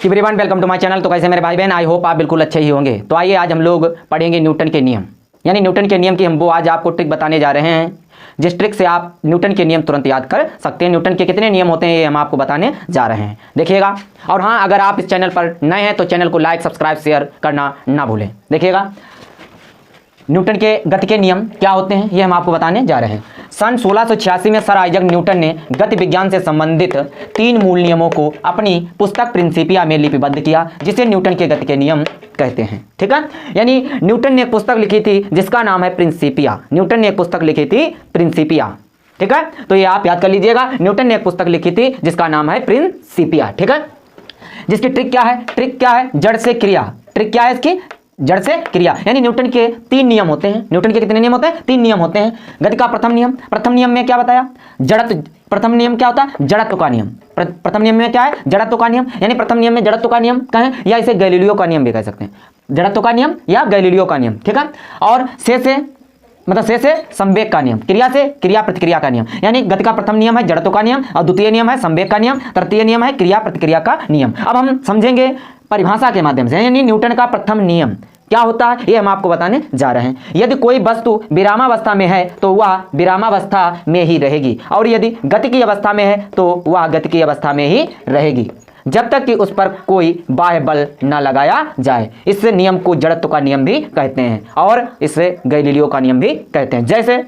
Everyone welcome to my channel. तो कैसे मेरे भाई बहन, आई होप आप बिल्कुल अच्छे ही होंगे। तो आइए आज हम लोग पढ़ेंगे न्यूटन के नियम, यानी न्यूटन के नियम की हम वो आज आपको ट्रिक बताने जा रहे हैं जिस ट्रिक से आप न्यूटन के नियम तुरंत याद कर सकते हैं। न्यूटन के कितने नियम होते हैं ये हम आपको बताने जा रहे हैं, देखिएगा। और हाँ, अगर आप इस चैनल पर नए हैं तो चैनल को लाइक सब्सक्राइब शेयर करना ना भूलें। देखिएगा न्यूटन के गति के नियम क्या होते हैं ये हम आपको बताने जा रहे हैं। सन 1686 में सर आइजक न्यूटन ने गति विज्ञान से संबंधित 3 मूल नियमों को अपनी पुस्तक प्रिंसिपिया में लिपिबद्ध किया, जिसे न्यूटन के गति के नियम कहते हैं। ठीक है, यानी न्यूटन ने एक पुस्तक लिखी थी जिसका नाम है प्रिंसिपिया। न्यूटन ने एक पुस्तक लिखी थी प्रिंसिपिया, ठीक है। तो ये आप याद कर लीजिएगा, न्यूटन ने एक पुस्तक लिखी थी जिसका नाम है प्रिंसिपिया, ठीक है। जिसकी ट्रिक क्या है? ट्रिक क्या है? जड़ से क्रिया। ट्रिक क्या है इसकी? जड़ से क्रिया। यानी न्यूटन के 3 नियम होते हैं। न्यूटन के कितने नियम होते हैं? 3 नियम होते हैं। गति का प्रथम नियम, प्रथम नियम में क्या बताया? जड़त्व। प्रथम नियम क्या होता है? जड़त्व का नियम। प्रथम नियम में क्या है? जड़त्व का नियम। यानी प्रथम नियम में जड़त्व का नियम कहें या इसे गैलीलियो का नियम भी कह सकते हैं। जड़त्व का नियम या गैलीलियो का नियम, ठीक है। और से संवेग का नियम, क्रिया से क्रिया प्रतिक्रिया का नियम। यानी गति का प्रथम नियम है जड़त्व का नियम, और द्वितीय नियम है संवेग का नियम, तृतीय नियम है क्रिया प्रतिक्रिया का नियम। अब हम समझेंगे परिभाषा के माध्यम से, यानी न्यूटन का प्रथम नियम क्या होता है ये हम आपको बताने जा रहे हैं। यदि कोई वस्तु विरामावस्था में है तो वह विरामावस्था में ही रहेगी, और यदि गति की अवस्था में है तो वह गति की अवस्था में ही रहेगी जब तक कि उस पर कोई बाह्य बल न लगाया जाए। इस नियम को जड़त्व का नियम भी कहते हैं और इसे गैलीलियो का नियम भी कहते हैं। जैसे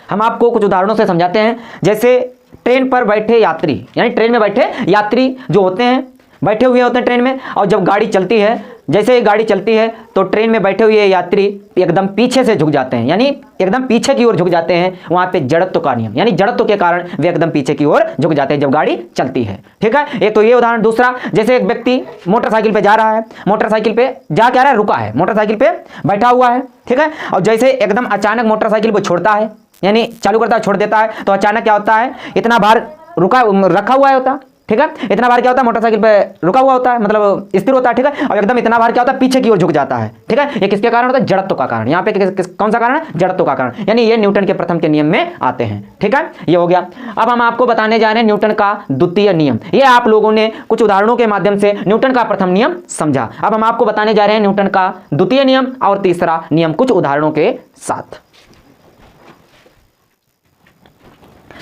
हम आपको कुछ उदाहरणों से समझाते हैं। जैसे ट्रेन पर बैठे यात्री, यानी ट्रेन में बैठे यात्री जो होते हैं, बैठे हुए होते हैं ट्रेन में, और जब गाड़ी चलती है, जैसे ही गाड़ी चलती है तो ट्रेन में बैठे हुए यात्री एकदम पीछे से झुक जाते हैं, यानी एकदम पीछे की ओर झुक जाते हैं। वहां पे जड़त्व का नियम, यानी जड़त्व के कारण वे एकदम पीछे की ओर झुक जाते हैं जब गाड़ी चलती है, ठीक है। एक तो ये उदाहरण। दूसरा, जैसे एक व्यक्ति मोटरसाइकिल पे जा रहा है, मोटरसाइकिल पे जा क्या रहा है? रुका है, मोटरसाइकिल पे बैठा हुआ है, ठीक है। और जैसे एकदम अचानक मोटरसाइकिल को छोड़ता है, यानी चालू करता है छोड़ देता है, तो अचानक क्या होता है? इतना भार रखा हुआ होता, ठीक है। इतना भार क्या होता है? मोटरसाइकिल पे रुका हुआ होता है, मतलब स्थिर होता है, ठीक है। और एकदम इतना भार क्या होता है? पीछे की ओर झुक जाता है, ठीक है। ये किसके कारण होता है? जड़त्व का कारण। यहाँ पे कौन सा कारण है? जड़त्व का कारण। यानी ये न्यूटन के प्रथम के नियम में आते हैं, ठीक है। ये हो गया। अब हम आपको बताने जा रहे हैं न्यूटन का द्वितीय नियम। ये आप लोगों ने कुछ उदाहरणों के माध्यम से न्यूटन का प्रथम नियम समझा। अब हम आपको बताने जा रहे हैं न्यूटन का द्वितीय नियम और तीसरा नियम कुछ उदाहरणों के साथ।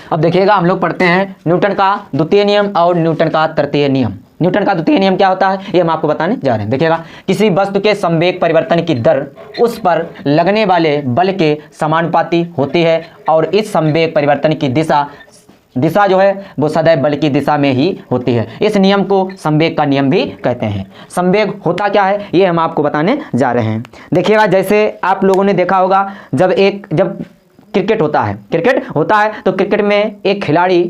अब देखिएगा, हम लोग पढ़ते हैं न्यूटन का द्वितीय नियम और न्यूटन का तृतीय नियम। न्यूटन का द्वितीय नियम क्या होता है ये हम आपको बताने जा रहे हैं। देखिएगा, किसी वस्तु के संवेग परिवर्तन की दर उस पर लगने वाले बल के समानुपाती होती है, और इस संवेग परिवर्तन की दिशा जो है वो सदैव बल की दिशा में ही होती है। इस नियम को संवेग का नियम भी कहते हैं। संवेग होता क्या है ये हम आपको बताने जा रहे हैं। देखिएगा, जैसे आप लोगों ने देखा होगा, जब क्रिकेट होता है तो क्रिकेट में एक खिलाड़ी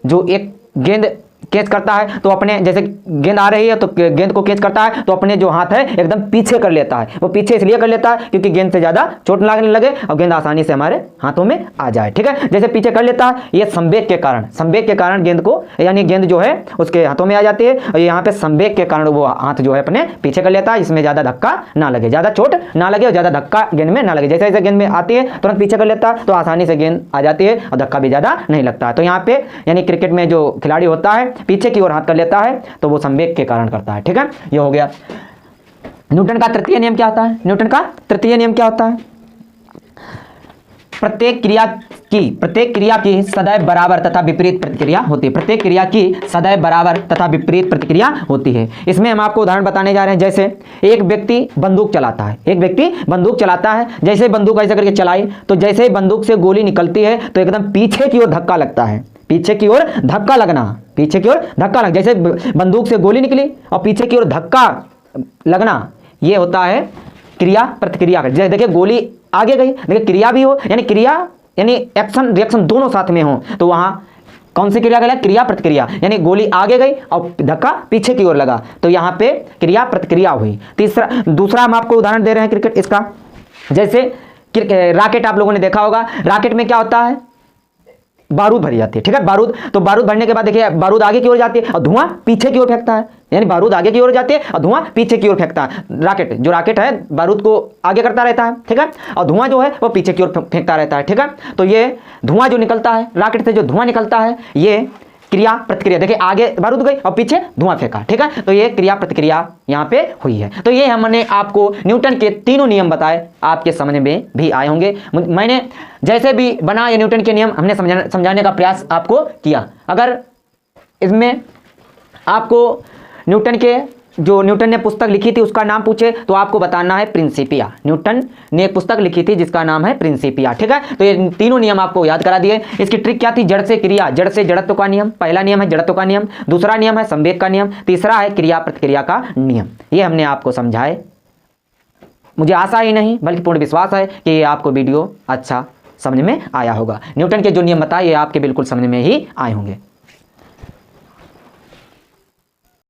जो एक गेंद कैच करता है तो अपने, जैसे गेंद आ रही है तो गेंद को कैच करता है तो अपने जो हाथ है एकदम पीछे कर लेता है। वो पीछे इसलिए कर लेता है क्योंकि गेंद से ज़्यादा चोट लगने लगे और गेंद आसानी से हमारे हाथों में आ जाए, ठीक है। जैसे पीछे कर लेता है, ये संवेग के कारण गेंद को, यानी गेंद जो है उसके हाथों में आ जाती है, और यहाँ पे संवेग के कारण वो हाथ जो है अपने पीछे कर लेता है। इसमें ज़्यादा धक्का ना लगे, ज़्यादा चोट ना लगे और ज़्यादा धक्का गेंद में ना लगे। जैसे जैसे गेंद में आती है तुरंत पीछे कर लेता है तो आसानी से गेंद आ जाती है और धक्का भी ज़्यादा नहीं लगता है। तो यहाँ पे यानी क्रिकेट में जो खिलाड़ी होता है पीछे की ओर हाथ कर लेता है तो वो संवेग के कारण करता है, ठीक है। ये हो गया। न्यूटन का तृतीय नियम क्या होता है? न्यूटन का तृतीय नियम क्या होता है? प्रत्येक क्रिया की सदैव बराबर तथा विपरीत प्रतिक्रिया होती है। प्रत्येक क्रिया की सदैव बराबर तथा विपरीत प्रतिक्रिया होती है। इसमें हम आपको उदाहरण बताने जा रहे हैं। जैसे एक व्यक्ति बंदूक चलाता है, जैसे बंदूक ऐसे करके चलाई तो जैसे ही बंदूक से गोली निकलती है तो एकदम पीछे की ओर धक्का लगता है, पीछे की ओर धक्का लग, जैसे बंदूक से गोली निकली और पीछे की ओर धक्का लगना, ये होता है क्रिया प्रतिक्रिया का। जैसे देखिए गोली आगे गई, देखिए क्रिया भी हो, यानी एक्शन रिएक्शन दोनों साथ में हो, तो वहां कौन सी क्रिया कहलाती? क्रिया प्रतिक्रिया। यानी गोली आगे गई और धक्का पीछे की ओर लगा तो यहाँ पे क्रिया प्रतिक्रिया हुई। दूसरा हम आपको उदाहरण दे रहे हैं क्रिकेट इसका। जैसे रॉकेट आप लोगों ने देखा होगा, रॉकेट में क्या होता है? बारूद भरी जाती है, ठीक है। बारूद भरने के बाद देखिए बारूद आगे की ओर जाती है और धुआं पीछे की ओर फेंकता है, यानी बारूद आगे की ओर जाती है और धुआं पीछे की ओर फेंकता है। रॉकेट है बारूद को आगे करता रहता है, ठीक है, और धुआं जो है वो पीछे की ओर फेंकता रहता है, ठीक है। तो ये धुआं जो निकलता है रॉकेट से, जो धुआं निकलता है ये क्रिया प्रतिक्रिया, देखिए आगे बारूद गई और पीछे धुआं फेंका, ठीक है, तो ये क्रिया प्रतिक्रिया यहाँ पे हुई है। तो ये हमने आपको न्यूटन के तीनों नियम बताए, आपके समझ में भी आए होंगे। मैंने जैसे भी बना ये न्यूटन के नियम हमने समझाने का प्रयास आपको किया। अगर इसमें आपको न्यूटन ने पुस्तक लिखी थी उसका नाम पूछे तो आपको बताना है प्रिंसिपिया। न्यूटन ने एक पुस्तक लिखी थी जिसका नाम है प्रिंसिपिया, ठीक है। तो ये तीनों नियम आपको याद करा दिए। इसकी ट्रिक क्या थी? जड़ से क्रिया, जड़ से जड़त्व का नियम, पहला नियम है जड़त्व का नियम, दूसरा नियम है संवेग का नियम, तीसरा है क्रिया प्रतिक्रिया का नियम। ये हमने आपको समझाए। मुझे आशा ही नहीं बल्कि पूर्ण विश्वास है कि ये आपको वीडियो अच्छा समझ में आया होगा। न्यूटन के जो नियम बताए ये आपके बिल्कुल समझ में ही आए होंगे।